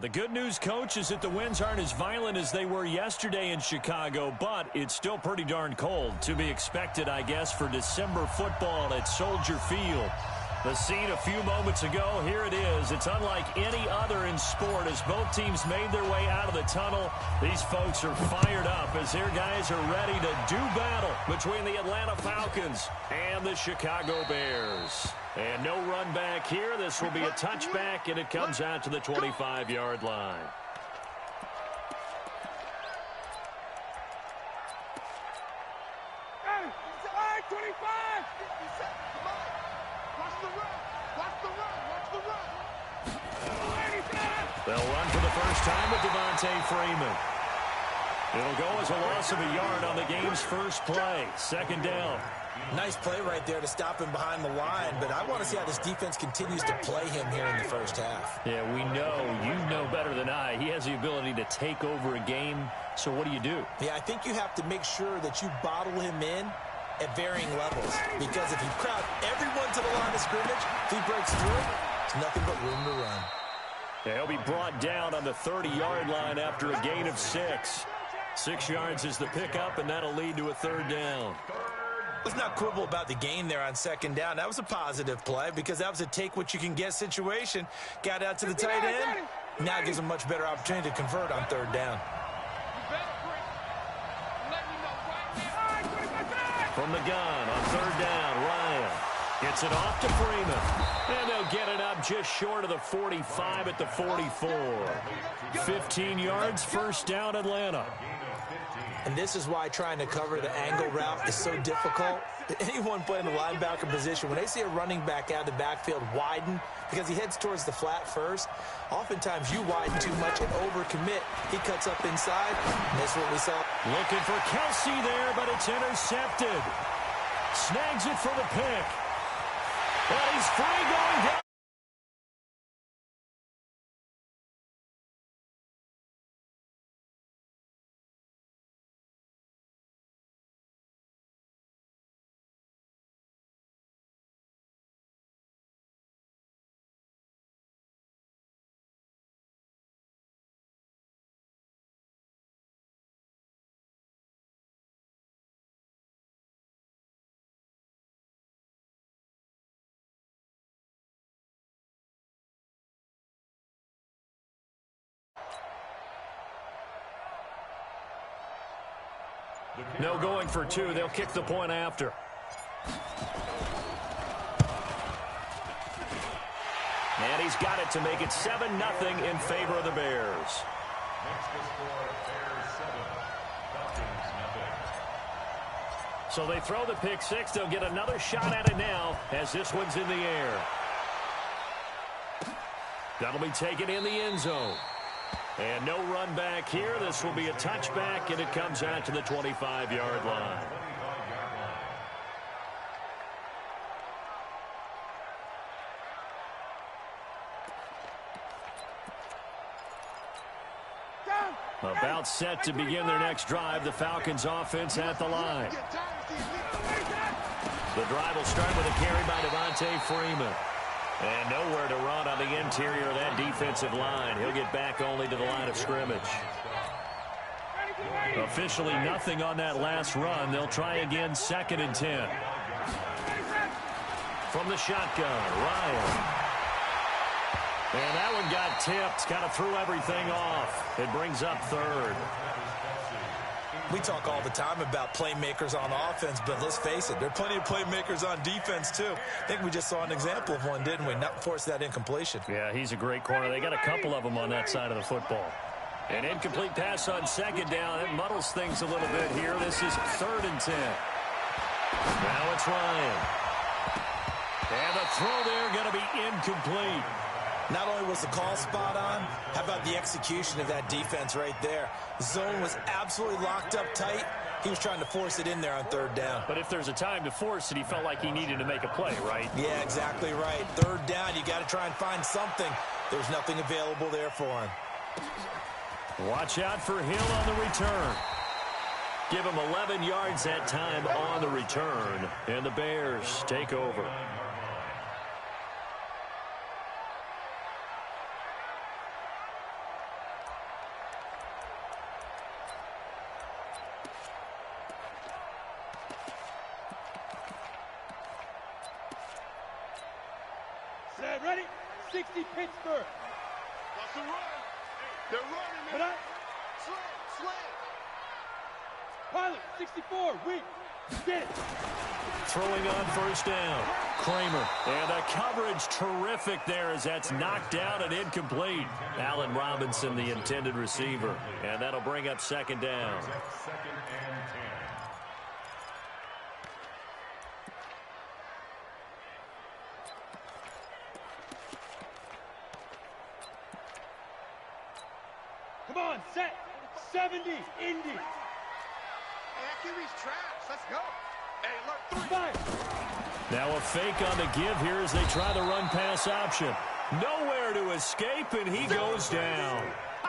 The good news, Coach, is that the winds aren't as violent as they were yesterday in Chicago, but it's still pretty darn cold. To be expected, I guess, for December football at Soldier Field. The scene a few moments ago, here it is. It's unlike any other in sport as both teams made their way out of the tunnel. These folks are fired up as their guys are ready to do battle between the Atlanta Falcons and the Chicago Bears. And no run back here. This will be a touchback, and it comes out to the 25-yard line. Hey, 25! They'll run for the first time with Devontae Freeman. It'll go as a loss of a yard on the game's first play. Second down. Nice play right there to stop him behind the line, but I want to see how this defense continues to play him here in the first half. Yeah, we know. You know better than I. He has the ability to take over a game, so what do? Yeah, I think you have to make sure that you bottle him in at varying levels, because if you crowd everyone to the line of scrimmage, if he breaks through, it's nothing but room to run. Yeah, he'll be brought down on the 30-yard line after a gain of 6. 6 yards is the pickup, and that'll lead to a third down. Let's not quibble about the gain there on second down. That was a positive play because that was a take-what-you-can-get situation. Got out to the tight end. Now gives him a much better opportunity to convert on third down. From the gun on third down, Ryan gets it off to Freeman. And they'll get it up just short of the 45 at the 44. 15 yards, first down, Atlanta. And this is why trying to cover the angle route is so difficult. Anyone playing the linebacker position, when they see a running back out of the backfield widen because he heads towards the flat first, oftentimes you widen too much and overcommit. He cuts up inside, and that's what we saw. Looking for Kelsey there, but it's intercepted. Snags it for the pick. But he's free going down. No going for 2. They'll kick the point after. And he's got it to make it 7-0 in favor of the Bears. So they throw the pick 6. They'll get another shot at it now as this one's in the air. That'll be taken in the end zone. And no run back here. This will be a touchback, and it comes out to the 25-yard line. About set to begin their next drive. The Falcons offense at the line. The drive will start with a carry by Devontae Freeman. And nowhere to run on the interior of that defensive line. He'll get back only to the line of scrimmage. Officially nothing on that last run. They'll try again, 2nd and 10. From the shotgun, Ryan. And that one got tipped. Kind of threw everything off. It brings up 3rd. We talk all the time about playmakers on offense, but let's face it, there are plenty of playmakers on defense, too. I think we just saw an example of one, didn't we? Not force that incompletion. Yeah, he's a great corner. They got a couple of them on that side of the football. An incomplete pass on 2nd down. It muddles things a little bit here. This is 3rd and 10. Now it's Ryan. And the throw there going to be incomplete. Not only was the call spot on, how about the execution of that defense right there? The zone was absolutely locked up tight. He was trying to force it in there on 3rd down. But if there's a time to force it, he felt like he needed to make a play, right? Yeah, exactly right. 3rd down, you got to try and find something. There's nothing available there for him. Watch out for Hill on the return. Give him 11 yards that time on the return. And the Bears take over. ready? 60 Pittsburgh. That's a run. They're running, Put man. up. Slant. Pilot, 64, weak. Get it. Throwing on first down. Kramer. And the coverage terrific there as that's knocked down and incomplete. Allen Robinson, the intended receiver. And that'll bring up second down. Come on, set. 70, Indy. Hey, that QB's trash. Let's go. Hey, look, 3. Fire. Now a fake on the give here as they try the run-pass option. Nowhere to escape, and he goes down.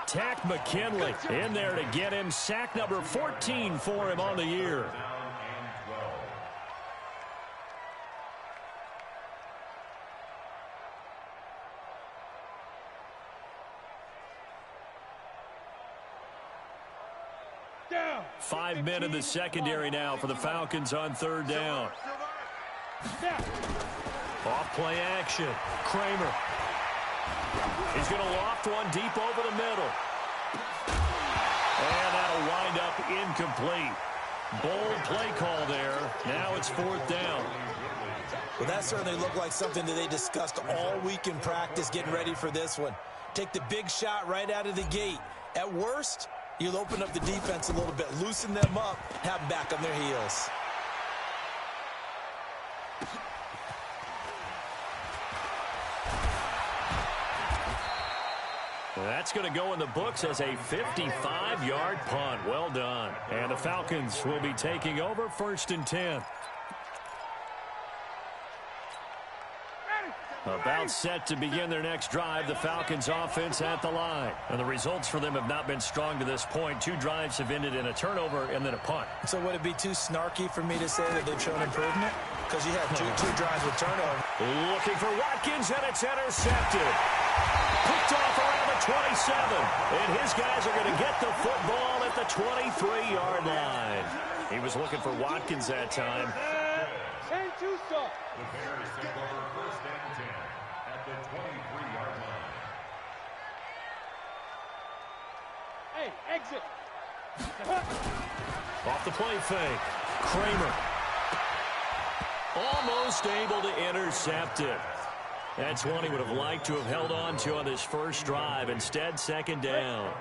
Tack McKinley in there to get him. Sack number 14 for him on the year. Down. 5 men in the secondary now for the Falcons on third down. Snap. Off play action. Kramer. He's going to loft one deep over the middle. And that'll wind up incomplete. Bold play call there. Now it's fourth down. Well, that certainly looked like something that they discussed all week in practice getting ready for this one. Take the big shot right out of the gate. At worst, you'll open up the defense a little bit, loosen them up, have them back on their heels. That's going to go in the books as a 55-yard punt. Well done. And the Falcons will be taking over first and 10. About set to begin their next drive, the Falcons offense at the line. And the results for them have not been strong to this point. 2 drives have ended in a turnover and then a punt. So would it be too snarky for me to say that they've shown improvement? Because you had two drives with turnover. Looking for Watkins, and it's intercepted. Picked off around the 27. And his guys are going to get the football at the 23-yard line. He was looking for Watkins that time. 10-2 stop. The Bears take over first and 10 at the 23-yard line. Hey, exit. Off the play fake. Kramer. Almost able to intercept it. That's one he would have liked to have held on to on this first drive. Instead, second down.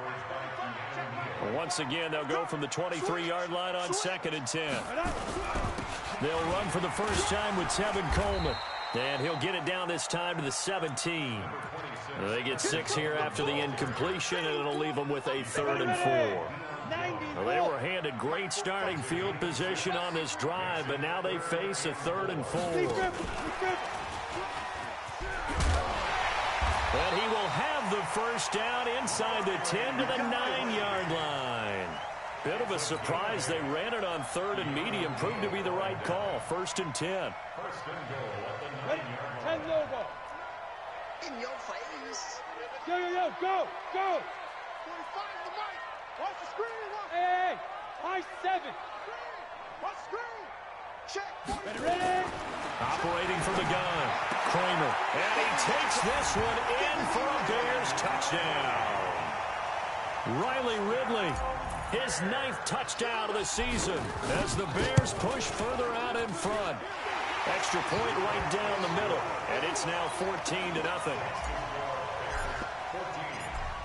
Once again, they'll go from the 23-yard line on second and 10. They'll run for the first time with Tevin Coleman. And he'll get it down this time to the 17. They get 6 here after the incompletion, and it'll leave them with a 3rd and 4. Well, they were handed great starting field position on this drive, but now they face a 3rd and 4. And he will have the first down inside the 10 to the 9-yard line. Bit of a surprise. They ran it on 3rd and medium. Proved to be the right call. 1st and 10. 1st and goal at the 9-yard 10 low ball. In your face. Yo, go. 45 the mic. Watch the screen. Hey, high 7. Watch the screen. Check. Ready. Operating from the gun. Kramer. And he takes this one in for a Bears touchdown. Riley Ridley, his 9th touchdown of the season as the Bears push further out in front. Extra point right down the middle, and it's now 14-0.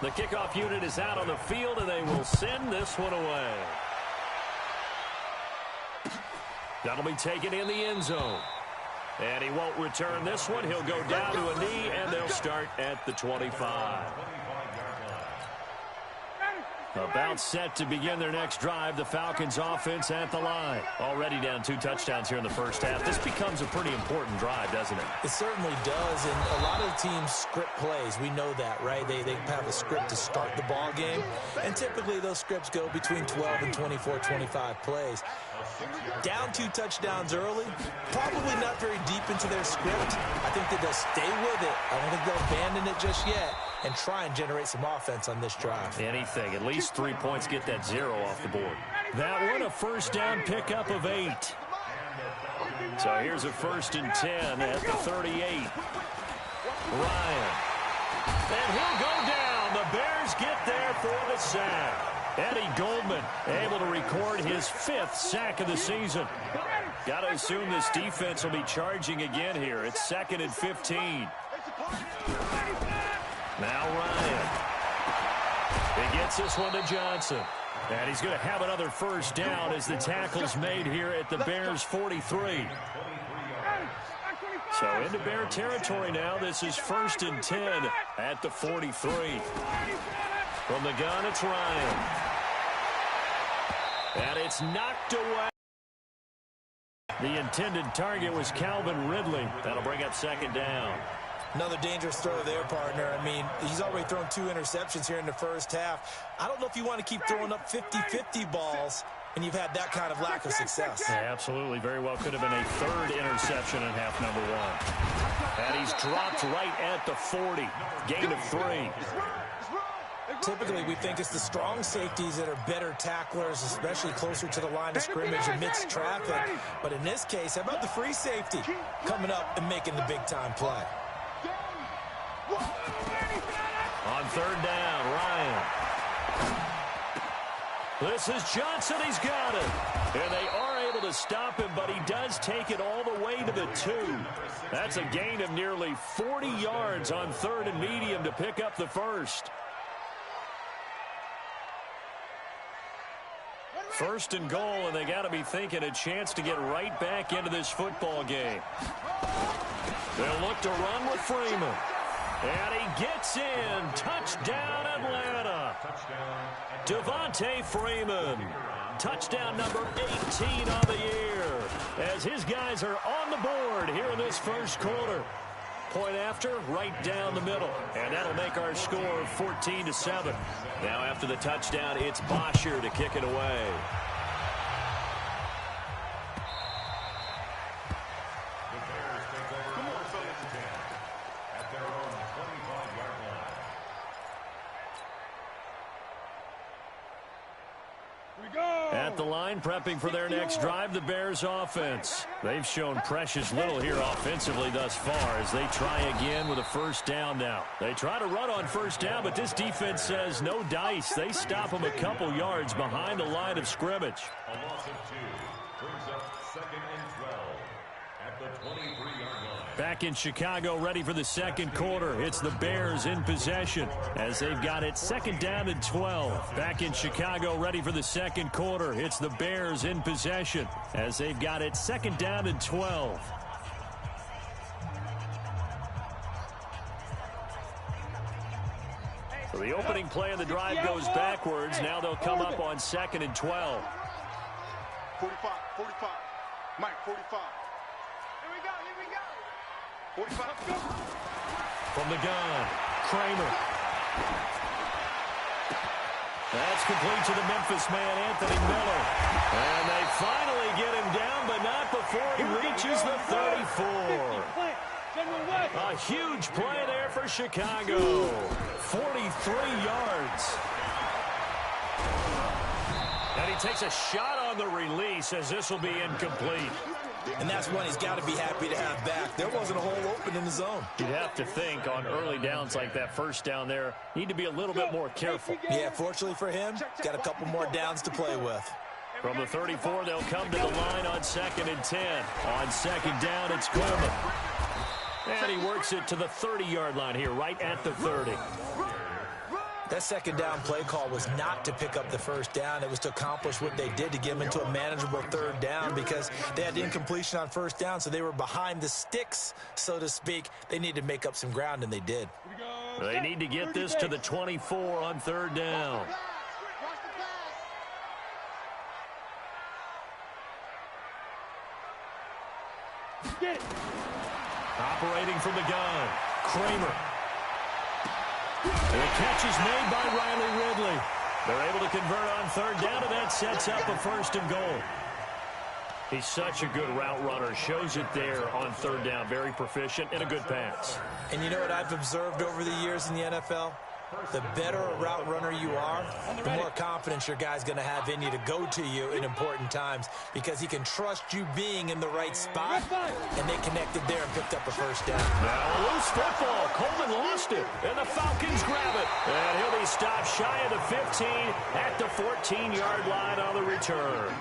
The kickoff unit is out on the field, and they will send this one away. That'll be taken in the end zone. And he won't return this one. He'll go down to a knee, and they'll start at the 25. About set to begin their next drive, the Falcons offense at the line. Already down 2 touchdowns here in the first half. This becomes a pretty important drive, doesn't it? It certainly does, and a lot of the teams script plays. We know that, right? They have a script to start the ball game, and typically those scripts go between 12 and 24, 25 plays. Down 2 touchdowns early, probably not very deep into their script. I think that they'll stay with it. I don't think they'll abandon it just yet and try and generate some offense on this drive. Anything. At least 3 points, get that 0 off the board. That one, a first down pickup of 8. So here's a 1st and 10 at the 38. Ryan. And he'll go down. The Bears get there for the sack. Eddie Goldman able to record his 5th sack of the season. Got to assume this defense will be charging again here. It's 2nd and 15. Now Ryan. He gets this one to Johnson. And he's going to have another first down as the tackle's made here at the Bears' 43. So into Bear territory now. This is 1st and 10 at the 43. From the gun, it's Ryan. And it's knocked away. The intended target was Calvin Ridley. That'll bring up 2nd down. Another dangerous throw there, partner. I mean, he's already thrown 2 interceptions here in the first half. I don't know if you want to keep throwing up 50-50 balls, and you've had that kind of lack of success. Yeah, absolutely. Very well could have been a 3rd interception in half number 1. And he's dropped right at the 40. Gain of 3. Typically, we think it's the strong safeties that are better tacklers, especially closer to the line of scrimmage amidst traffic. But in this case, how about the free safety coming up and making the big-time play? On 3rd down, Ryan. This is Johnson. He's got it. And they are able to stop him, but he does take it all the way to the 2. That's a gain of nearly 40 yards on 3rd and medium to pick up the first. 1st and goal, and they got to be thinking a chance to get right back into this football game. They'll look to run with Freeman. And he gets in. Touchdown, Atlanta. Devontae Freeman. Touchdown number 18 on the year. As his guys are on the board here in this first quarter. Point after, right down the middle. And that'll make our score 14-7. Now after the touchdown, it's Bosher to kick it away. At the line, prepping for their next drive, the Bears offense. They've shown precious little here offensively thus far as they try again with a first down now. They try to run on first down, but this defense says no dice. They stop them a couple yards behind the line of scrimmage. A loss of 2 brings up 2nd and 12 at the 23-yard line. Back in Chicago, ready for the second quarter. It's the Bears in possession as they've got it 2nd down and 12. Back in Chicago, ready for the second quarter. It's the Bears in possession as they've got it 2nd down and 12. So the opening play of the drive goes backwards. Now they'll come up on 2nd and 12. 45, 45. Mike, 45. Here we go, here we go. 45. From the gun, Kramer. That's complete to the Memphis man, Anthony Miller. And they finally get him down, but not before he reaches the 34. A huge play there for Chicago. 43 yards. And he takes a shot on the release as this will be incomplete. And that's one he's got to be happy to have back. There wasn't a hole open in the zone. You'd have to think on early downs like that first down there, need to be a little bit more careful. Yeah, fortunately for him, got a couple more downs to play with. From the 34, they'll come to the line on 2nd and 10. On 2nd down, it's Coleman. And he works it to the 30-yard line here, right at the 30. That 2nd down play call was not to pick up the first down. It was to accomplish what they did to get them into a manageable 3rd down because they had incompletion on first down, so they were behind the sticks, so to speak. They needed to make up some ground, and they did. They need to get this to the 24 on 3rd down. Operating from the gun, Kramer. The catch is made by Riley Ridley. They're able to convert on 3rd down, and that sets up a 1st and goal. He's such a good route runner. Shows it there on 3rd down. Very proficient and a good pass. And you know what I've observed over the years in the NFL? The better a route runner you are, the more confidence your guy's going to have in you to go to you in important times because he can trust you being in the right spot, and they connected there and picked up a first down. Now a loose football. Coleman lost it, and the Falcons grab it. And he'll be stopped shy of the 15 at the 14-yard line on the return.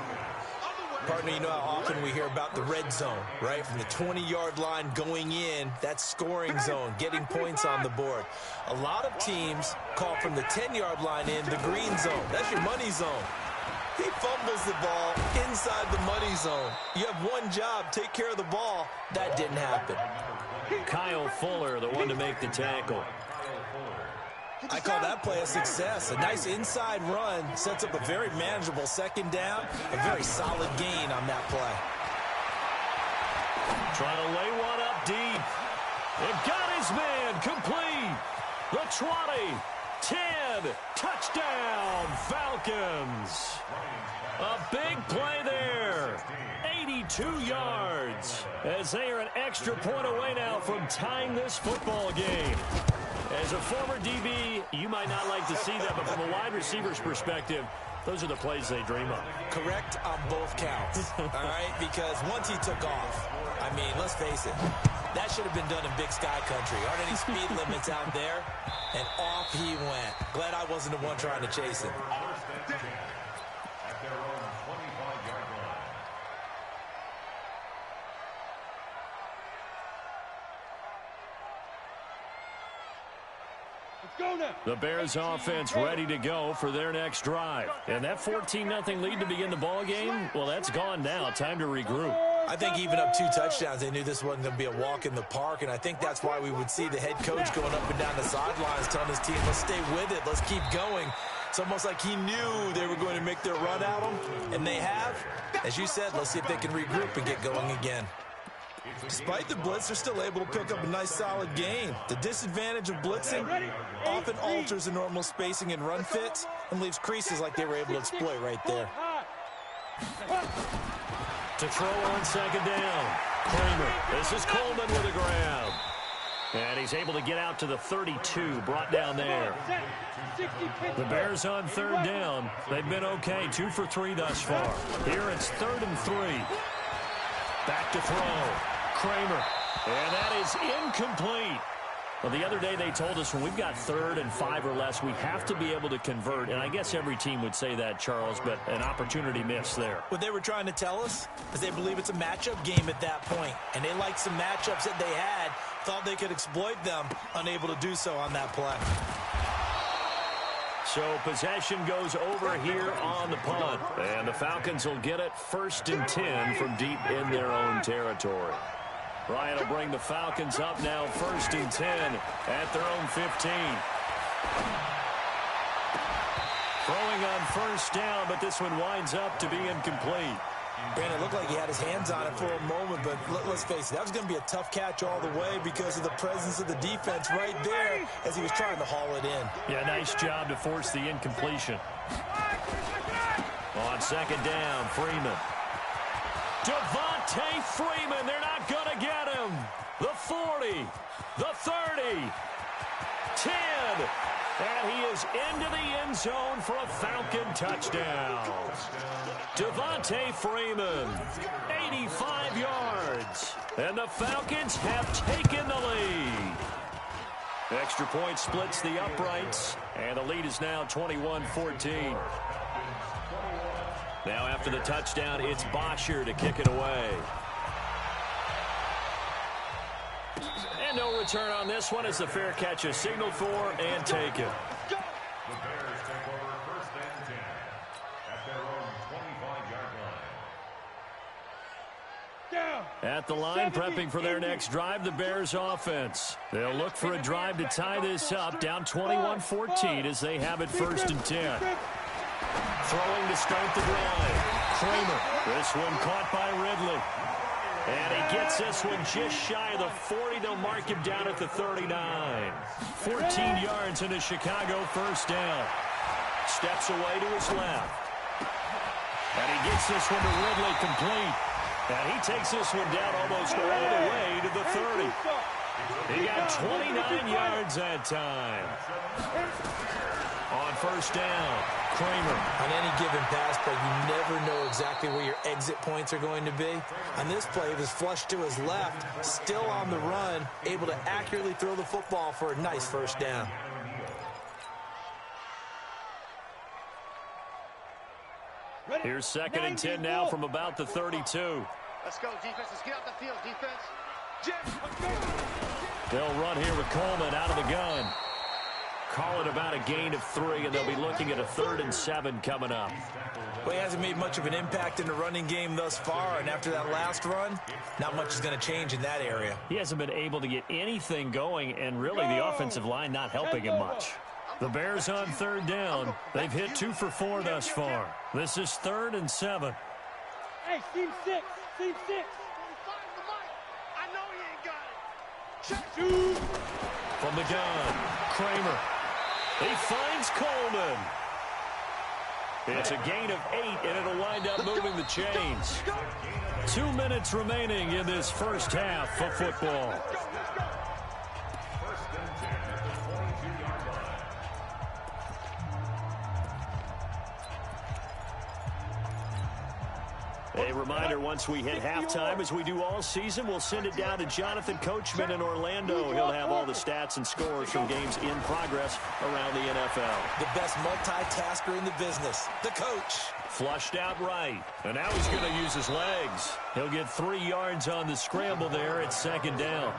Partner, you know how often we hear about the red zone, right? From the 20-yard line going in, that's scoring zone, getting points on the board. A lot of teams call from the 10-yard line in the green zone. That's your money zone. He fumbles the ball inside the money zone. You have one job, take care of the ball. That didn't happen. Kyle Fuller, the one to make the tackle. I call that play a success. A nice inside run sets up a very manageable second down, a very solid gain on that play. Trying to lay one up deep. It got his man complete. The 20, 10, touchdown, Falcons. A big play there. 82 yards as they are an extra point away now from tying this football game. As a former DB, you might not like to see that, but from a wide receiver's perspective, those are the plays they dream of. Correct on both counts, all right? Because once he took off, I mean, let's face it, that should have been done in Big Sky Country. Aren't any speed limits out there? And off he went. Glad I wasn't the one trying to chase him. At their own 25-yard line. Go now. The Bears offense ready to go for their next drive. And that 14-0 lead to begin the ball game, well, that's gone now. Time to regroup. I think even up 2 touchdowns, they knew this wasn't going to be a walk in the park, and I think that's why we would see the head coach going up and down the sidelines telling his team, let's stay with it, let's keep going. It's almost like he knew they were going to make their run at him, and they have. As you said, let's see if they can regroup and get going again. Despite the blitz, they're still able to pick up a nice solid gain. The disadvantage of blitzing often alters the normal spacing and run fits and leaves creases like they were able to exploit right there. To throw on second down. Kramer. This is Coleman with a grab. And he's able to get out to the 32, brought down there. The Bears on third down. They've been okay, 2 for 3 thus far. Here it's 3rd and 3. Back to throw. Kramer. And that is incomplete. Well, the other day they told us when we've got 3rd and 5 or less, we have to be able to convert. And I guess every team would say that, Charles, but an opportunity missed there. What they were trying to tell us is they believe it's a matchup game at that point. And they liked some matchups that they had, thought they could exploit them, unable to do so on that play. So possession goes over here on the punt. And the Falcons will get it 1st and 10 from deep in their own territory. Ryan will bring the Falcons up now 1st and 10 at their own 15. Throwing on 1st down, but this one winds up to be incomplete. And it looked like he had his hands on it for a moment, but let's face it, that was going to be a tough catch all the way because of the presence of the defense right there as he was trying to haul it in. Yeah, nice job to force the incompletion. On 2nd down, Freeman. Devontae Freeman, they're not going to get him. The 40, the 30, 10, and he is into the end zone for a Falcon touchdown. Devontae Freeman, 85 yards, and the Falcons have taken the lead. Extra point splits the uprights, and the lead is now 21-14. Now after the touchdown, it's Bosher to kick it away. And no return on this one as the fair catch is signaled for and taken. The Bears take over 1st and 10 at their own 25-yard line. Down. At the line, prepping for their next drive, the Bears offense. They'll look for a drive to tie this up, down 21-14 as they have it 1st and 10. Throwing to start the drive. Kramer. This one caught by Ridley. And he gets this one just shy of the 40. They'll mark him down at the 39. 14 yards into Chicago 1st down. Steps away to his left. And he gets this one to Ridley complete. And he takes this one down almost all the way to the 30. He got 29 yards that time. On first down, Kramer. On any given pass play, you never know exactly where your exit points are going to be. On this play, he was flushed to his left, still on the run, able to accurately throw the football for a nice first down. Here's 2nd and 10 now from about the 32. Let's go, defense. Let's get out the field, defense. They'll run here with Coleman out of the gun. Call it about a gain of 3, and they'll be looking at a 3rd and 7 coming up. Well, he hasn't made much of an impact in the running game thus far, and after that last run, not much is going to change in that area. He hasn't been able to get anything going, and really the offensive line not helping him much. The Bears on 3rd down. They've hit 2 for 4 thus far. This is 3rd and 7. Hey, team 6. Team 6. I know he ain't got it. Check. Shoot. From the gun, Kramer. He finds Coleman. It's a gain of 8, and it'll wind up moving the chains. 2 minutes remaining in this first half of football. A reminder, once we hit halftime, as we do all season, we'll send it down to Jonathan Coachman in Orlando. He'll have all the stats and scores from games in progress around the NFL. The best multitasker in the business, the coach. Flushed out right, and now he's going to use his legs. He'll get 3 yards on the scramble there at 2nd down.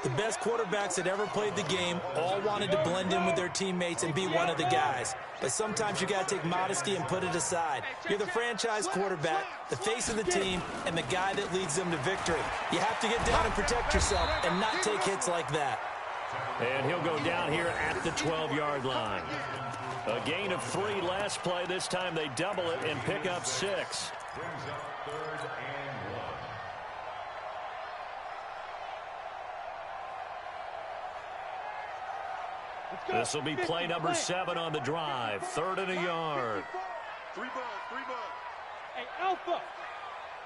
The best quarterbacks that ever played the game all wanted to blend in with their teammates and be one of the guys. But sometimes you got to take modesty and put it aside. You're the franchise quarterback, the face of the team, and the guy that leads them to victory. You have to get down and protect yourself and not take hits like that. And he'll go down here at the 12-yard line. A gain of 3 last play. This time they double it and pick up 6. Brings up 3rd and 1. This will be play number 7 on the drive. 3rd and a yard. 3 bugs, 3 bugs. Hey, Alpha.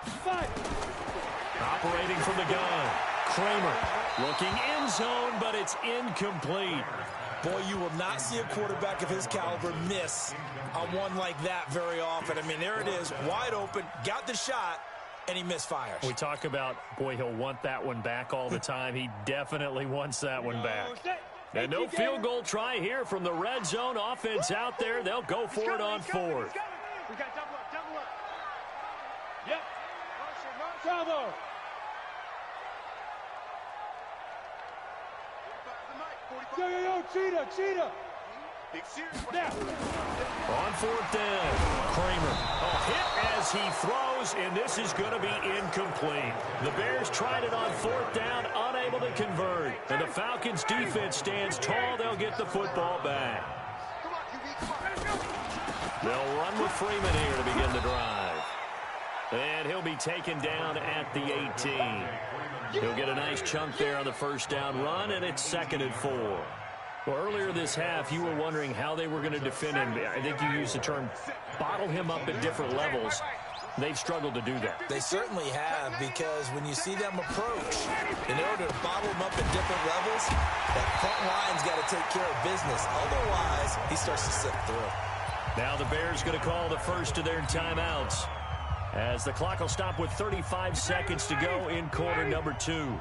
5. Operating from the gun, Kramer looking end zone, but it's incomplete. Boy, you will not see a quarterback of his caliber miss on one like that very often. I mean, there it is, wide open, got the shot, and he misfires. We talk about, boy, he'll want that one back all the time. He definitely wants that one back. And no field goal try here from the red zone. Offense out there. They'll go for it on 4th. We got double up, double up. Yep. Bravo. Yo, cheetah. Big series. Now. On 4th down, Kramer. A hit as he throws, and this is going to be incomplete. The Bears tried it on 4th down, unable to convert. And the Falcons defense stands tall. They'll get the football back. They'll run with Freeman here to begin the drive. And he'll be taken down at the 18. He'll get a nice chunk there on the first down run, and it's 2nd and 4. Well, earlier this half, you were wondering how they were going to defend him. I think you used the term bottle him up at different levels. They've struggled to do that. They certainly have, because when you see them approach, in order to bottle them up at different levels, that front line's got to take care of business. Otherwise, he starts to slip through. Now the Bears going to call the first of their timeouts, as the clock will stop with 35 seconds to go in quarter number 2.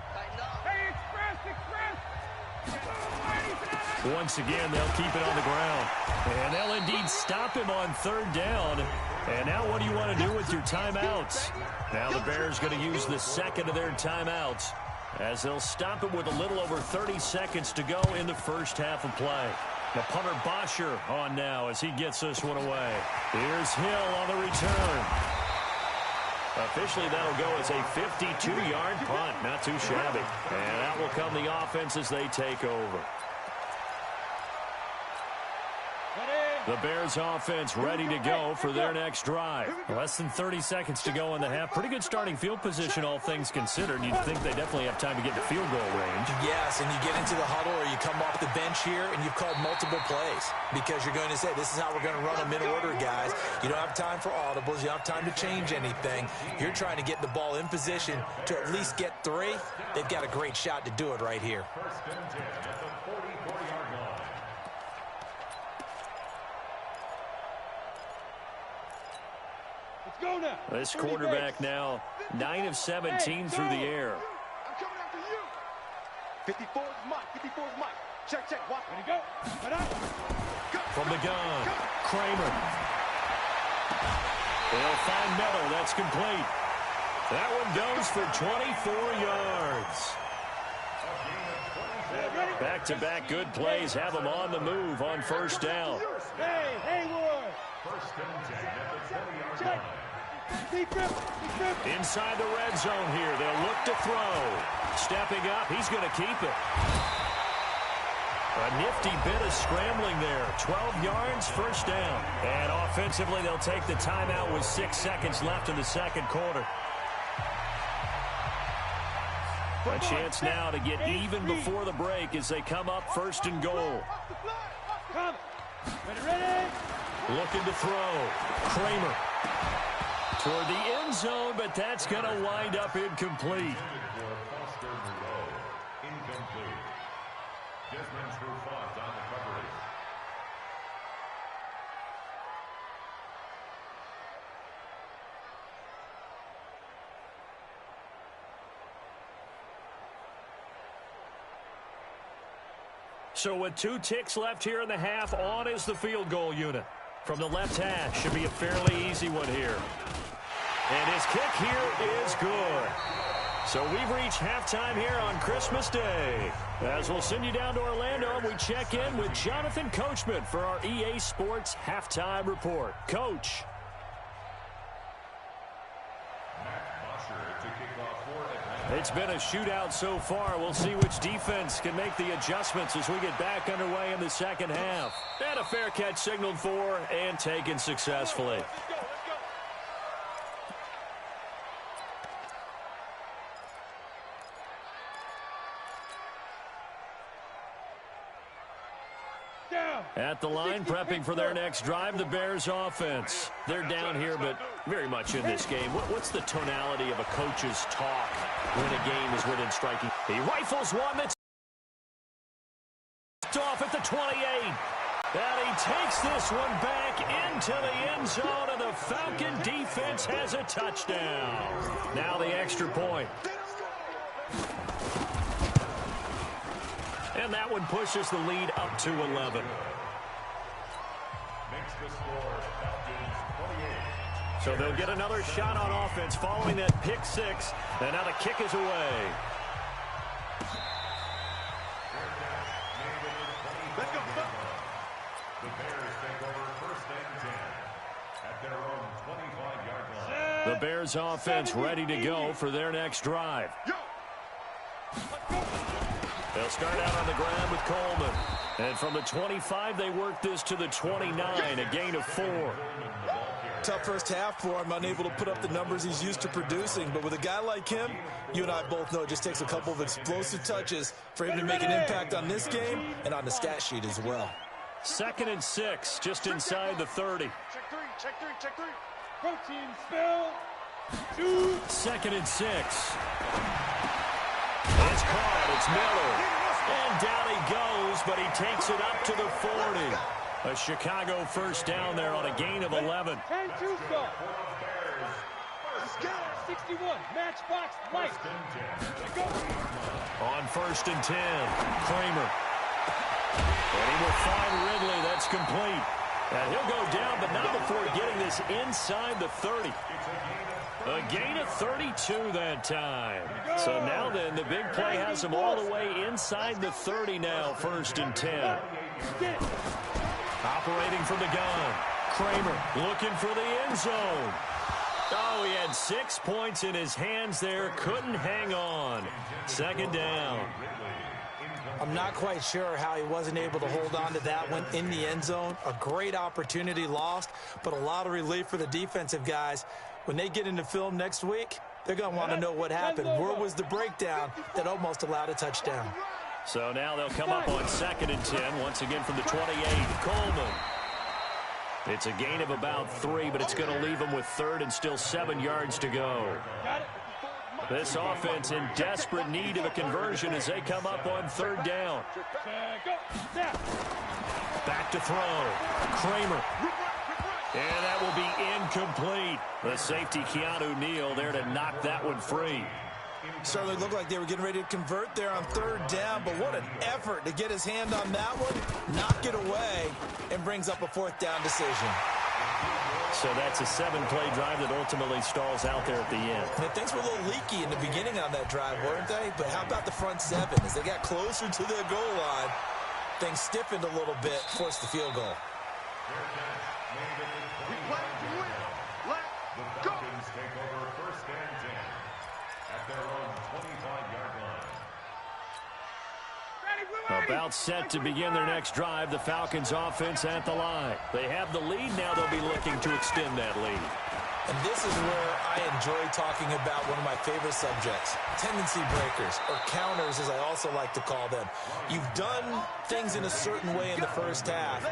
Once again, they'll keep it on the ground. And they'll indeed stop him on 3rd down. And now what do you want to do with your timeouts? Now the Bears going to use the 2nd of their timeouts, as they'll stop him with a little over 30 seconds to go in the first half of play. The punter Bosher on now as he gets this one away. Here's Hill on the return. Officially, that'll go as a 52-yard punt. Not too shabby. And out will come the offense as they take over. Ready? The Bears offense ready to go for their next drive. Less than 30 seconds to go in the half. Pretty good starting field position, all things considered. You'd think they definitely have time to get to field goal range. Yes, and you get into the huddle or you come off the bench here and you've called multiple plays because you're going to say, this is how we're going to run them in order, guys. You don't have time for audibles. You don't have time to change anything. You're trying to get the ball in position to at least get 3. They've got a great shot to do it right here. First and 10 at the 44-yard line. Let's go now. This quarterback now 9 of 17 through the air. I'm coming after you. 54 is Mike. 54 is Mike. Check, check. Watch. Ready, go. Right out. From the gun, Kramer. They'll find Meadow. That's complete. That one goes for 24 yards. Back-to-back good plays have them on the move on first down. Hey, Hayward. First and 10 at the 20-yard line. Deep grip. Deep grip. Inside the red zone here. They'll look to throw. Stepping up, he's going to keep it. A nifty bit of scrambling there. 12 yards, first down. And offensively, they'll take the timeout with 6 seconds left in the second quarter. A chance now to get even before the break as they come up first and goal. Come. Ready. Looking to throw. Kramer. Toward the end zone, but that's going to wind up incomplete. Incomplete. Desmond Trufant on the coverage. So with 2 ticks left here in the half, on is the field goal unit. From the left hash, should be a fairly easy one here. And his kick here is good. So we've reached halftime here on Christmas Day. As we'll send you down to Orlando, we check in with Jonathan Coachman for our EA Sports Halftime Report. Coach. It's been a shootout so far. We'll see which defense can make the adjustments as we get back underway in the second half. And a fair catch signaled for and taken successfully. At the line, prepping for their next drive, the Bears offense. They're down here, but very much in this game. What's the tonality of a coach's talk when a game is within striking? He rifles one that's off at the 28. And he takes this one back into the end zone, and the Falcon defense has a touchdown. Now the extra point. And that one pushes the lead up to 11. Makes the score Falcons 28. So they'll get another shot on offense following that pick 6. And now the kick is away. Let's go. The Bears take over first and 10 at their own 25-yard line. The Bears offense ready to go for their next drive. They'll start out on the ground with Coleman. And from the 25, they work this to the 29, a gain of 4. Tough first half for him, unable to put up the numbers he's used to producing. But with a guy like him, you and I both know it just takes a couple of explosive touches for him to make an impact on this game and on the stat sheet as well. 2nd and 6, just inside the 30. Check 3, check 3, check 3. Protein spill. 2. 2nd and 6. It's caught. It's Miller. And down he goes, but he takes it up to the 40. A Chicago first down there on a gain of 11. 10-2 stop. 61. Matchbox Mike. Go. On 1st and 10, Kramer. And he will find Ridley. That's complete. And he'll go down, but not before getting this inside the 30. A gain of 32 that time. So now then, the big play has him all the way inside the 30 now, 1st and 10. Operating from the gun. Kramer looking for the end zone. Oh, he had 6 points in his hands there. Couldn't hang on. 2nd down. I'm not quite sure how he wasn't able to hold on to that one in the end zone. A great opportunity lost, but a lot of relief for the defensive guys. When they get into film next week, they're going to want to know what happened. Where was the breakdown that almost allowed a touchdown? So now they'll come up on 2nd and 10, once again from the 28. Coleman. It's a gain of about 3, but it's going to leave them with 3rd and still 7 yards to go. This offense in desperate need of a conversion as they come up on 3rd down. Back to throw. Kramer. And that will be incomplete. The safety, Keanu Neal, there to knock that one free. Certainly looked like they were getting ready to convert there on 3rd down, but what an effort to get his hand on that one, knock it away, and brings up a 4th down decision. So that's a 7-play drive that ultimately stalls out there at the end. And things were a little leaky in the beginning on that drive, weren't they? But how about the front 7? As they got closer to their goal line, things stiffened a little bit, forced the field goal. The Falcons take over 1st and 10 at their own 25-yard line. About set to begin their next drive, the Falcons offense at the line. They have the lead. Now they'll be looking to extend that lead. And this is where I enjoy talking about one of my favorite subjects, tendency breakers, or counters as I also like to call them. You've done things in a certain way in the first half,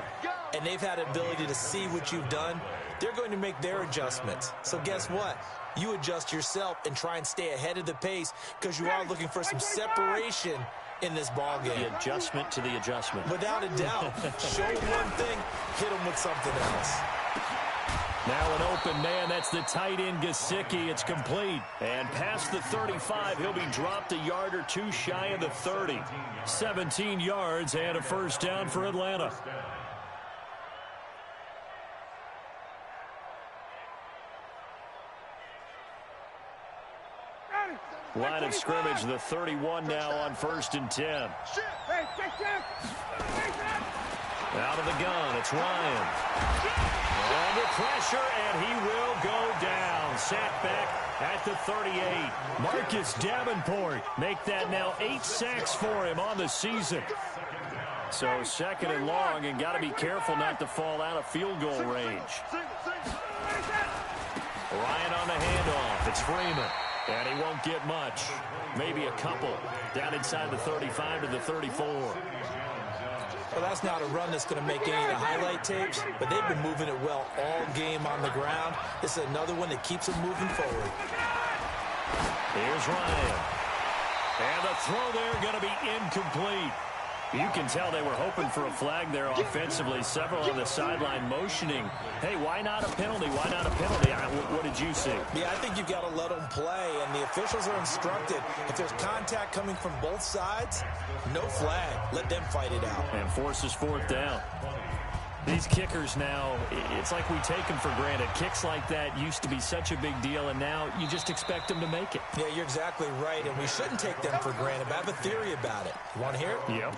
and they've had an ability to see what you've done. They're going to make their adjustments. So guess what? You adjust yourself and try and stay ahead of the pace because you are looking for some separation in this ball game. The adjustment to the adjustment. Without a doubt. Show them one thing, hit them with something else. Now an open man, that's the tight end Gesicki. It's complete. And past the 35, he'll be dropped a yard or 2 shy of the 30. 17 yards and a 1st down for Atlanta. Line of scrimmage, the 31 now on 1st and 10. Out of the gun, it's Ryan. Under pressure, and he will go down. Sacked back at the 38. Marcus Davenport make that now 8 sacks for him on the season. So 2nd and long, and got to be careful not to fall out of field goal range. Ryan on the handoff. It's Freeman. And he won't get much. Maybe a couple. Down inside the 35 to the 34. Well, that's not a run that's going to make any of the highlight tapes, but they've been moving it well all game on the ground. This is another one that keeps them moving forward. Here's Ryan. And the throw there going to be incomplete. You can tell they were hoping for a flag there offensively. Several on the sideline motioning. Hey, why not a penalty? Why not a penalty? What did you see? Yeah, I think you've got to let them play, and the officials are instructed. If there's contact coming from both sides, no flag. Let them fight it out. And forces 4th down. These kickers now, it's like we take them for granted. Kicks like that used to be such a big deal, and now you just expect them to make it. Yeah, you're exactly right, and we shouldn't take them for granted. But I have a theory about it. You want to hear it? Yep.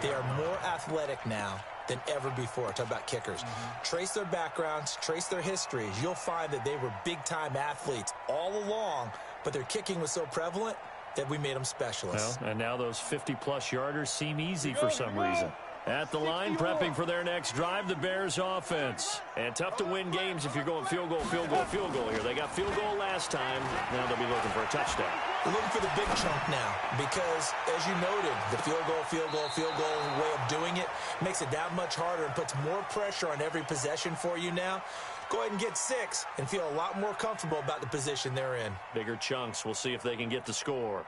They are more athletic now than ever before. Talk about kickers. Trace their backgrounds, trace their histories. You'll find that they were big-time athletes all along, but their kicking was so prevalent that we made them specialists. Well, and now those 50-plus yarders seem easy for some reason. At the line, prepping for their next drive, the Bears offense. And tough to win games if you're going field goal, field goal, field goal here. They got field goal last time. Now they'll be looking for a touchdown. They're looking for the big chunk now because, as you noted, the field goal way of doing it makes it that much harder and puts more pressure on every possession for you now. Go ahead and get 6 and feel a lot more comfortable about the position they're in. Bigger chunks. We'll see if they can get the score.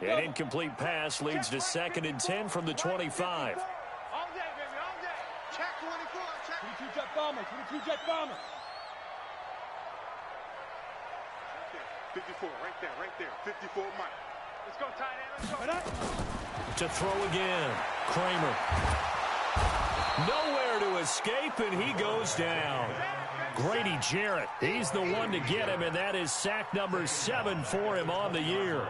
An incomplete pass leads to 2nd and 10 from the 25. All day, baby, all day. Check 24, check. 22 jet bomber, 22 jet bomber. 54, right there. 54, Mike. Let's go, tight end, let's go. To throw again. Kramer. Nowhere to escape, and he goes down. Grady Jarrett, he's the one to get him, and that is sack number 7 for him on the year.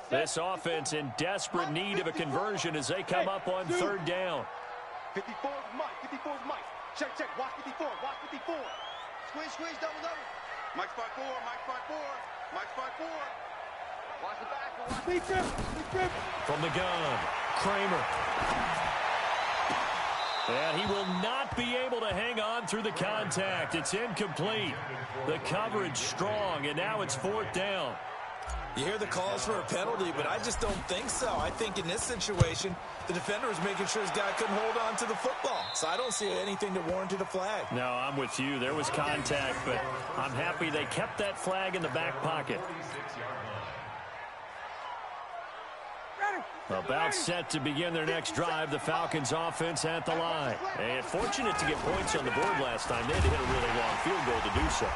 This offense in desperate need of a conversion as they come up on third down. 54 is Mike. 54 is Mike. Check. Watch 54. Watch 54. Squeeze. Double. Mike spot 4. Mike spot 4. Mike spot 4. Watch the back. Big grip. From the gun, Kramer. And he will not be able to hang on through the contact. It's incomplete. The coverage strong, and now it's fourth down. You hear the calls for a penalty, but I just don't think so. I think in this situation, the defender was making sure his guy couldn't hold on to the football. So I don't see anything that warranted a flag. No, I'm with you. There was contact, but I'm happy they kept that flag in the back pocket. About set to begin their next drive, the Falcons offense at the line. And fortunate to get points on the board last time. They had to hit a really long field goal to do so.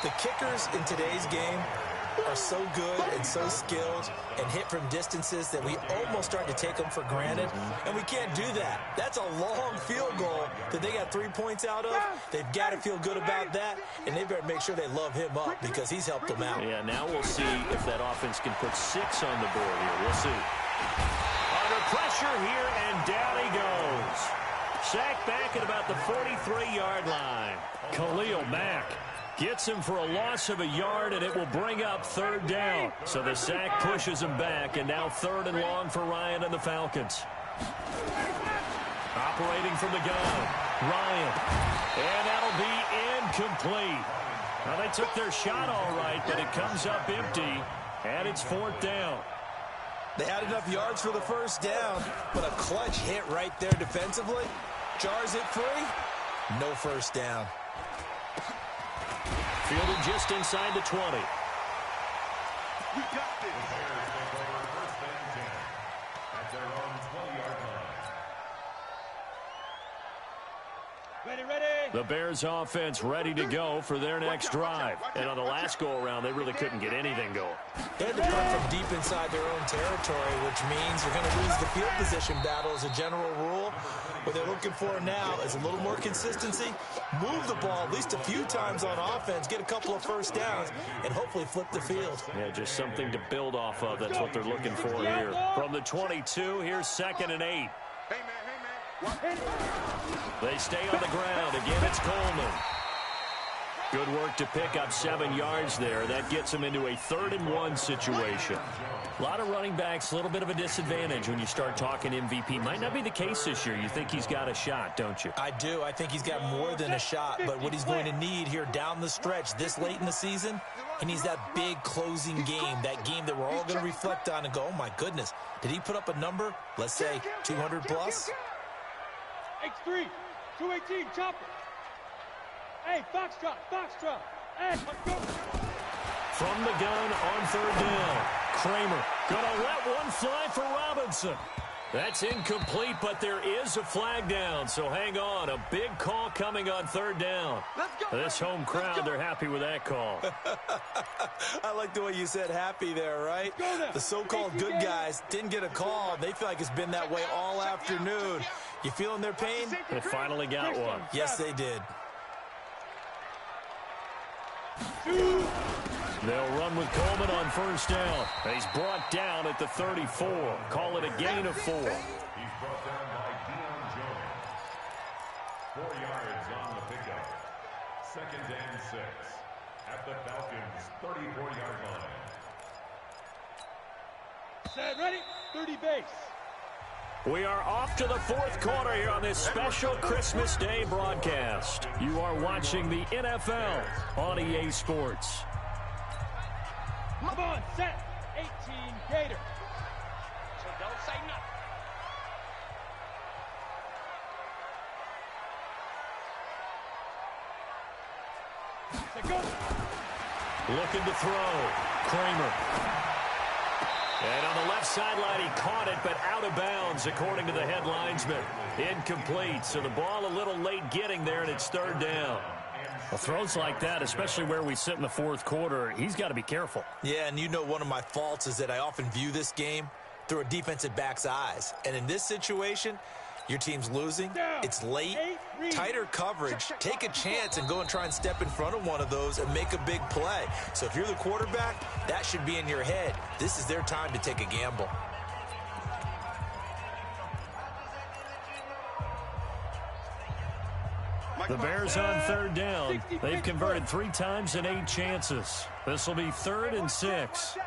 The kickers in today's game are so good and so skilled and hit from distances that we almost start to take them for granted, and we can't do that. That's a long field goal that they got 3 points out of. They've got to feel good about that, and they better make sure they love him up because he's helped them out. Yeah, now we'll see if that offense can put 6 on the board here. We'll see. Under pressure here, and down he goes. Sacked back at about the 43-yard line. Khalil Mack gets him for a loss of a yard, and it will bring up third down. So the sack pushes him back, and now third and long for Ryan and the Falcons. Operating from the gun, Ryan. And that'll be incomplete. Now, they took their shot all right, but it comes up empty, and it's fourth down. They had enough yards for the first down, but a clutch hit right there defensively. Jars it free. No first down. Fielded just inside the 20. We got this. The Bears take over first and 10 at their own 20-yard line. Ready. The Bears offense ready to go for their next drive. And on the last go-around, they really couldn't get anything going. They had to run from deep inside their own territory, which means you're going to lose the field position battle as a general rule. What they're looking for now is a little more consistency, move the ball at least a few times on offense, get a couple of first downs, and hopefully flip the field. Yeah, just something to build off of. That's what they're looking for here. From the 22, here's 2nd and 8. Hey, man. They stay on the ground. Again, it's Coleman. Good work to pick up 7 yards there. That gets them into a 3rd and 1 situation. A lot of running backs, a little bit of a disadvantage when you start talking MVP. Might not be the case this year. You think he's got a shot, don't you? I do. I think he's got more than a shot, but what he's going to need here down the stretch this late in the season, he needs that big closing game, that game that we're all going to reflect on and go, oh, my goodness, did he put up a number, let's say 200 plus? X3, 218, chopper. Hey, Foxtrot. Hey, let's go. From the gun on third down. Kramer gonna let one fly for Robinson. That's incomplete, but there is a flag down, so hang on. A big call coming on third down. This home crowd, they're happy with that call. I like the way you said happy there, right? The so-called good guys didn't get a call. They feel like it's been that way all afternoon. You feeling their pain? They finally got one. Yes, they did. They'll run with Coleman on first down. He's brought down at the 34. Call it a gain of 4. He's brought down by Deion Jones. 4 yards on the pickup. 2nd and 6 at the Falcons' 34-yard line. Set, ready, 30 base. We are off to the 4th quarter here on this special Christmas Day broadcast. You are watching the NFL on EA Sports. Come on, set, 18 Gator. So don't say nothing. Set, go. Looking to throw. Kramer. And on the left sideline, he caught it, but out of bounds, according to the head linesman. Incomplete, so the ball a little late getting there, and it's third down. Well, throws like that, especially where we sit in the 4th quarter, he's got to be careful. Yeah, and you know one of my faults is that I often view this game through a defensive back's eyes. And in this situation, your team's losing, it's late, tighter coverage, take a chance and go and try and step in front of one of those and make a big play. So if you're the quarterback, that should be in your head. This is their time to take a gamble. The Bears on third down. They've converted 3 times in 8 chances. This will be 3rd and 6.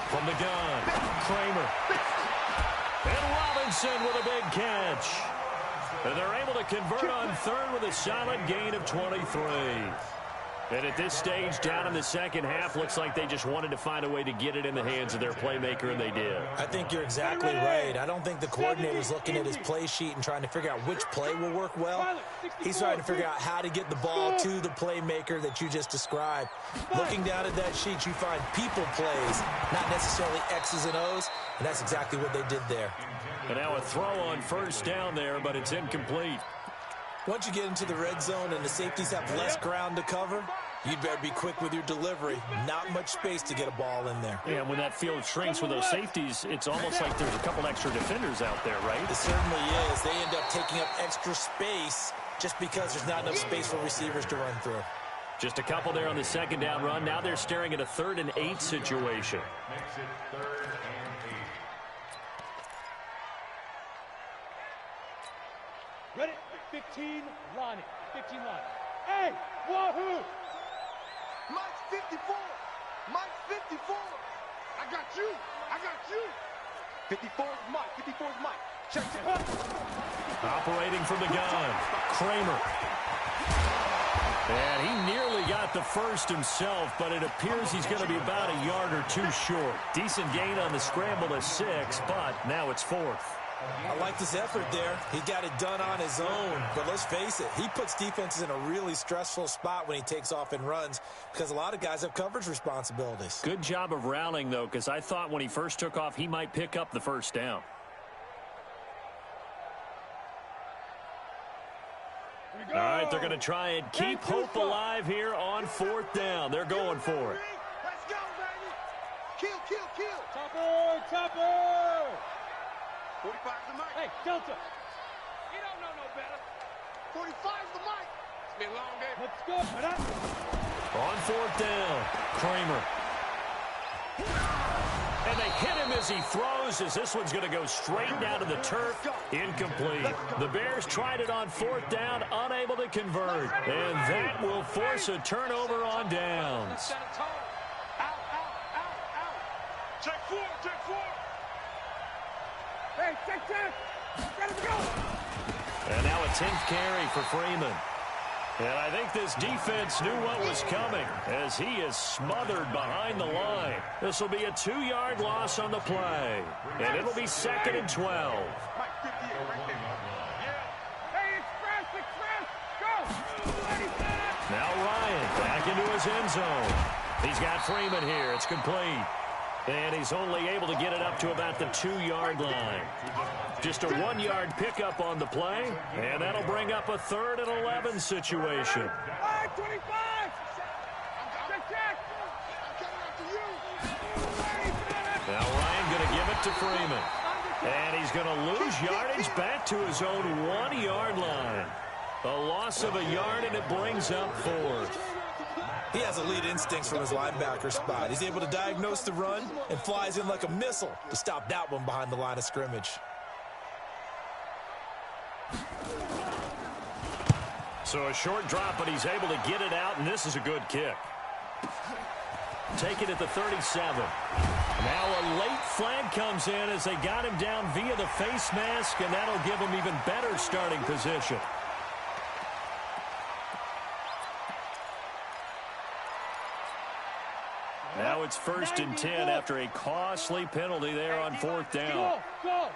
From the gun, Kramer. And Robinson with a big catch. And they're able to convert on 3rd with a solid gain of 23. And at this stage, down in the second half, looks like they just wanted to find a way to get it in the hands of their playmaker, and they did. I think you're exactly right. I don't think the coordinator's looking at his play sheet and trying to figure out which play will work well. He's trying to figure out how to get the ball to the playmaker that you just described. Looking down at that sheet, you find people plays, not necessarily X's and O's, and that's exactly what they did there. And now a throw on first down there, but it's incomplete. Once you get into the red zone and the safeties have less ground to cover, you'd better be quick with your delivery. Not much space to get a ball in there. Yeah, when that field shrinks with those safeties, it's almost like there's a couple extra defenders out there, right? It certainly is. They end up taking up extra space just because there's not enough space for receivers to run through. Just a couple there on the second down run. Now they're staring at a 3rd and 8 situation. Makes it 3rd and 8. Ready? 15, Lonnie. 15, Lonnie. Hey, wahoo! Mike's 54. Mike's 54. I got you. I got you. 54 is Mike. 54 is Mike. Check it. Operating from the gun, Kramer. And he nearly got the first himself, but it appears he's going to be about a yard or 2 short. Decent gain on the scramble to 6, but now it's 4th. I like this effort there. He got it done on his own. But let's face it, he puts defenses in a really stressful spot when he takes off and runs because a lot of guys have coverage responsibilities. Good job of rallying, though, because I thought when he first took off, he might pick up the first down. All right, they're going to try and keep hope alive here on 4th down. They're going for it. Let's go, baby. Kill, kill, kill. Topper, Topper! 45's the Mike. Hey, Delta. You don't know no better. 45's the Mike. It's been a long day. Let's go. On 4th down, Kramer. And they hit him as he throws, as this one's going to go straight down to the turf. Incomplete. The Bears tried it on 4th down, unable to convert. And that will force a turnover on downs. Out, out, out, out. Check 4, check 4. Hey, check. Ready to go. And now a 10th carry for Freeman. And I think this defense knew what was coming as he is smothered behind the line. This will be a 2-yard loss on the play. And it'll be 2nd and 12. Mike 58 right there. Hey, express, go. Now Ryan back into his end zone. He's got Freeman here. It's complete. And he's only able to get it up to about the 2-yard line. Just a 1-yard pickup on the play, and that'll bring up a 3rd and 11 situation. 25. Check. Now Ryan going to give it to Freeman. And he's going to lose yardage back to his own 1-yard line. A loss of a yard, and it brings up 4th. He has elite instincts from his linebacker spot. He's able to diagnose the run and flies in like a missile to stop that one behind the line of scrimmage. So a short drop, but he's able to get it out, and this is a good kick. Take it at the 37. Now a late flag comes in as they got him down via the face mask, and that'll give him even better starting position. Now it's 1st and 10 after a costly penalty there on 4th down. Go.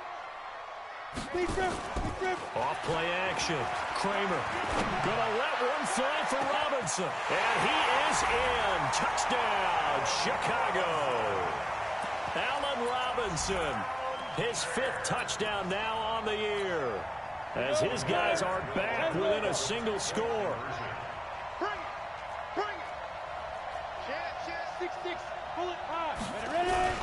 Big grip. Off play action. Kramer gonna let one fly for Robinson. And he is in. Touchdown, Chicago. Allen Robinson, his 5th touchdown now on the year, as his guys are back within a single score. Bring it. 6-6. Bullet high. Ready?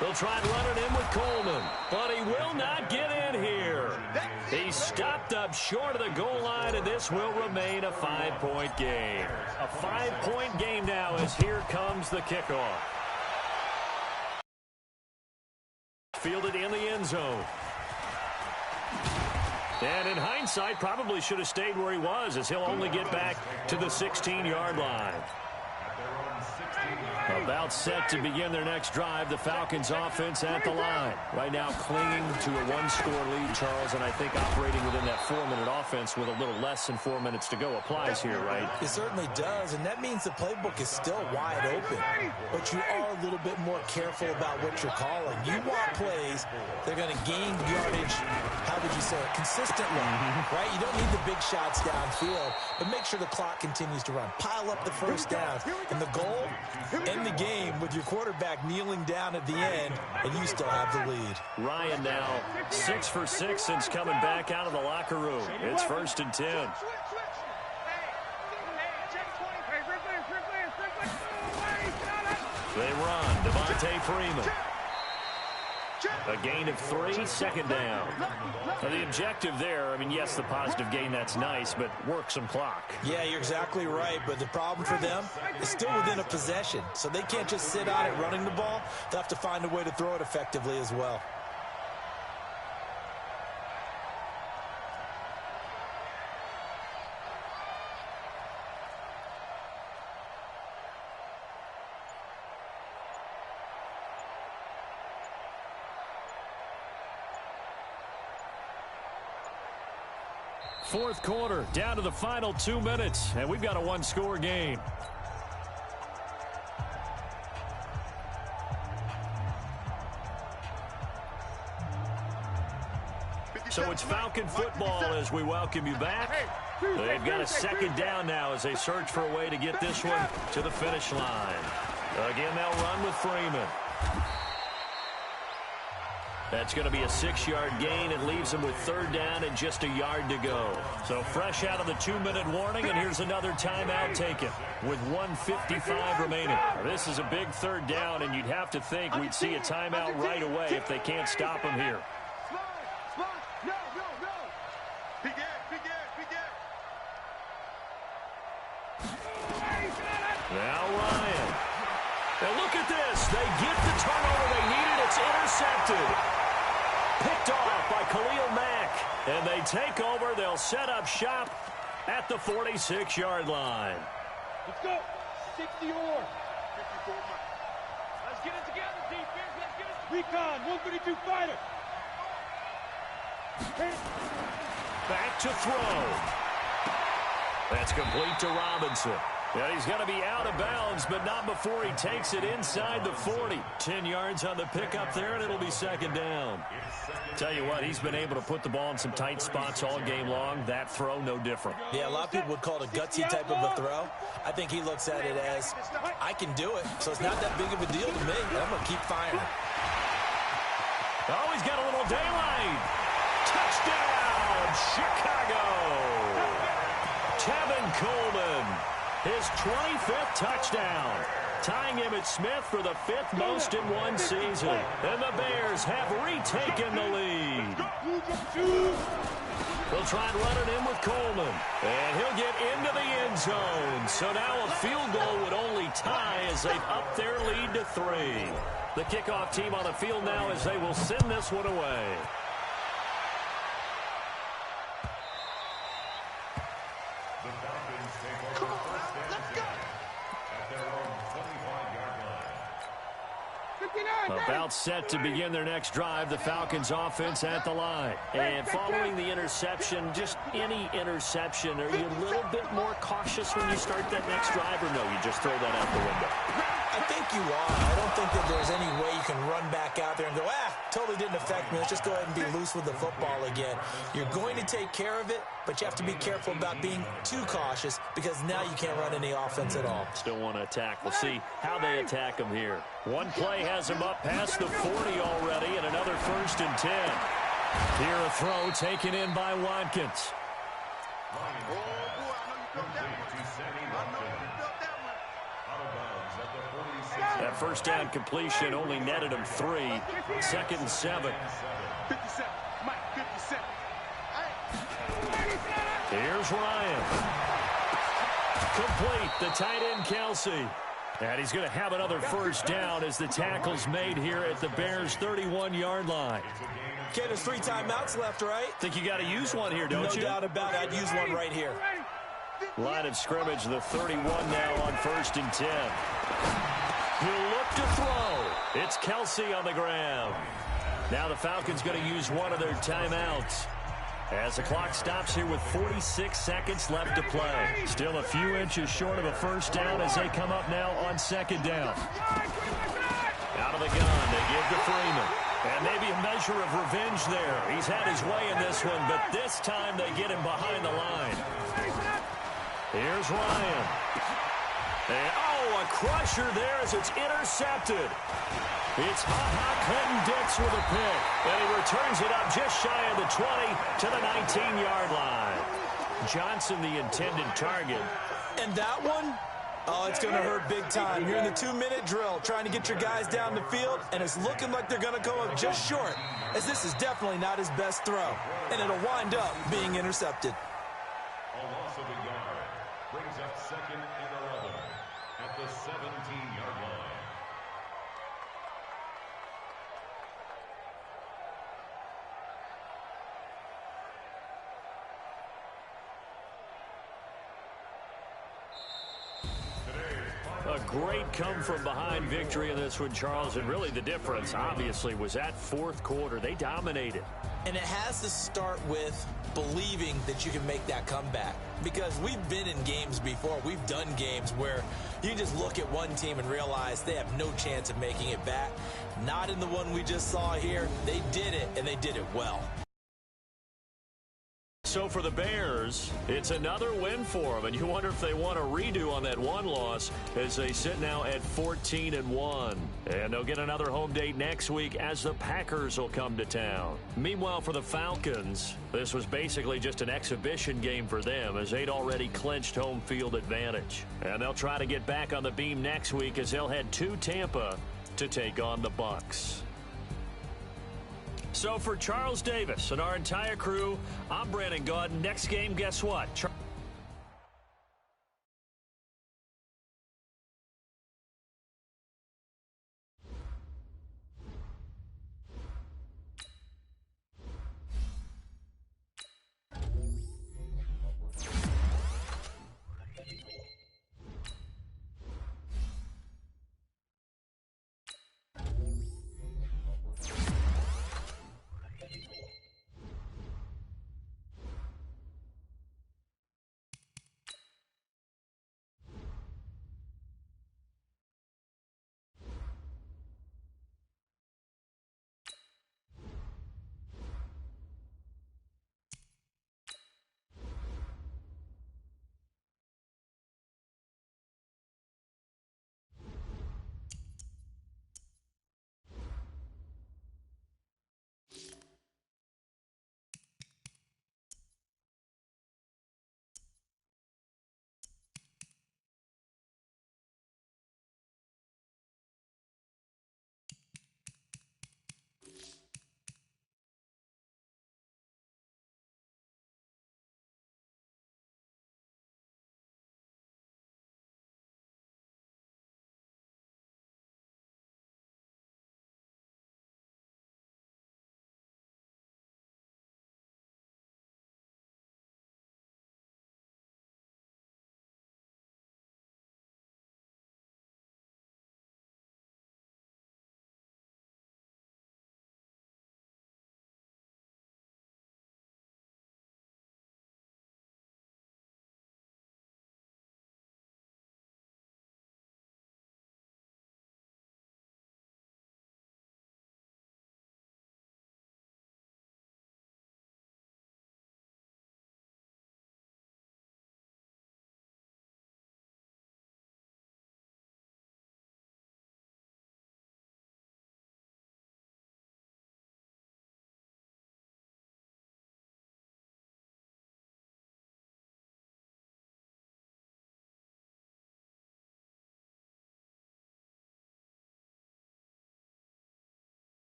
They'll try and run it in with Coleman, but he will not get in here. That's He's stopped up short of the goal line, and this will remain a 5-point game. A 5-point game now as here comes the kickoff. Fielded in the end zone. And in hindsight, probably should have stayed where he was, as he'll only get back to the 16-yard line. About set to begin their next drive, the Falcons offense at the line. Right now clinging to a one-score lead, Charles, and I think operating within that 4-minute offense with a little less than 4 minutes to go applies here, right? It certainly does, and that means the playbook is still wide open. But you are a little bit more careful about what you're calling. You want plays that are going to gain yardage, how would you say it, consistently, right? You don't need the big shots downfield, but make sure the clock continues to run. Pile up the first downs, and the goal, end the game with your quarterback kneeling down at the end, and you still have the lead. Ryan now 6 for 6 since coming back out of the locker room. It's 1st and 10. They run. Devontae Freeman. A gain of 3, 2nd down. Now the objective there, I mean, yes, the positive gain, that's nice, but work some clock. Yeah, you're exactly right, but the problem for them is still within a possession, so they can't just sit on it running the ball. They'll have to find a way to throw it effectively as well. Fourth quarter, down to the final 2 minutes, and we've got a one-score game. So it's Falcon football as we welcome you back. They've got a 2nd down now as they search for a way to get this one to the finish line. Again, they'll run with Freeman. That's going to be a 6-yard gain. It leaves them with 3rd down and just a yard to go. So fresh out of the 2-minute warning, and here's another timeout taken with 1:55 remaining. Now, this is a big 3rd down, and you'd have to think we'd see a timeout right away if they can't stop them here. Now Ryan. Now look at this. They get the turnover they needed. It's intercepted. Picked off by Khalil Mack. And they take over. They'll set up shop at the 46-yard line. Let's go. 60 or. 54 Mike. Let's get it together, defense. Let's get it. Recon, 132 fighter. Back to throw. That's complete to Robinson. Yeah, he's going to be out of bounds, but not before he takes it inside the 40. 10 yards on the pickup there, and it'll be 2nd down. Tell you what, he's been able to put the ball in some tight spots all game long. That throw, no different. Yeah, a lot of people would call it a gutsy type of a throw. I think he looks at it as, I can do it, so it's not that big of a deal to me. I'm going to keep firing. Oh, he's got a little daylight. Touchdown, Chicago. Tevin Coleman. His 25th touchdown, tying him at Smith for the 5th most in one season. And the Bears have retaken the lead. They'll try and run it in with Coleman. And he'll get into the end zone. So now a field goal would only tie as they've upped their lead to 3. The kickoff team on the field now as they will send this one away. About set to begin their next drive, the Falcons offense at the line. And following the interception, just any interception, are you a little bit more cautious when you start that next drive, or no, you just throw that out the window? I think you are. I don't think that there's any way you can run back out there and go, totally didn't affect me. Let's just go ahead and be loose with the football again. You're going to take care of it, but you have to be careful about being too cautious because now you can't run any offense at all. Still want to attack. We'll see how they attack them here. One play has them up past the 40 already, and another 1st and 10. Here a throw taken in by Watkins. That first down completion only netted him 3. 2nd and 7. 57. Mike, 57. Hey, Here's Ryan. Complete. The tight end, Kelsey. And he's going to have another first down as the tackle's made here at the Bears' 31-yard line. Okay, there's 3 timeouts left, right? Think you got to use one here, don't you? No doubt about it. I'd use one right here. Line of scrimmage, the 31 now on 1st and 10. He'll look to throw. It's Kelsey on the ground. Now the Falcons going to use one of their timeouts as the clock stops here with 46 seconds left to play. Still a few inches short of a first down as they come up now on 2nd down. Out of the gun, they give to Freeman. And maybe a measure of revenge there. He's had his way in this one, but this time they get him behind the line. Here's Ryan. And, a crusher there as it's intercepted. It's Clinton Dix with a pick. And he returns it up just shy of the 20 to the 19-yard line. Johnson, the intended target. And that one, it's going to hurt big time. You're in the 2-minute drill trying to get your guys down the field, and it's looking like they're going to go up just short, as this is definitely not his best throw. And it'll wind up being intercepted. A loss of a yard brings up 2nd and 11 at the 17-yard line. A great come-from-behind victory in this one, Charles, and really the difference, obviously, was that 4th quarter. They dominated. And it has to start with believing that you can make that comeback. Because we've been in games before. We've done games where you just look at one team and realize they have no chance of making it back. Not in the one we just saw here. They did it, and they did it well. So for the Bears, it's another win for them, and you wonder if they want a redo on that one loss as they sit now at 14-1. And they'll get another home date next week as the Packers will come to town. Meanwhile, for the Falcons, this was basically just an exhibition game for them as they'd already clinched home field advantage. And they'll try to get back on the beam next week as they'll head to Tampa to take on the Bucs. So for Charles Davis and our entire crew, I'm Brandon Gaudin. Next game, guess what?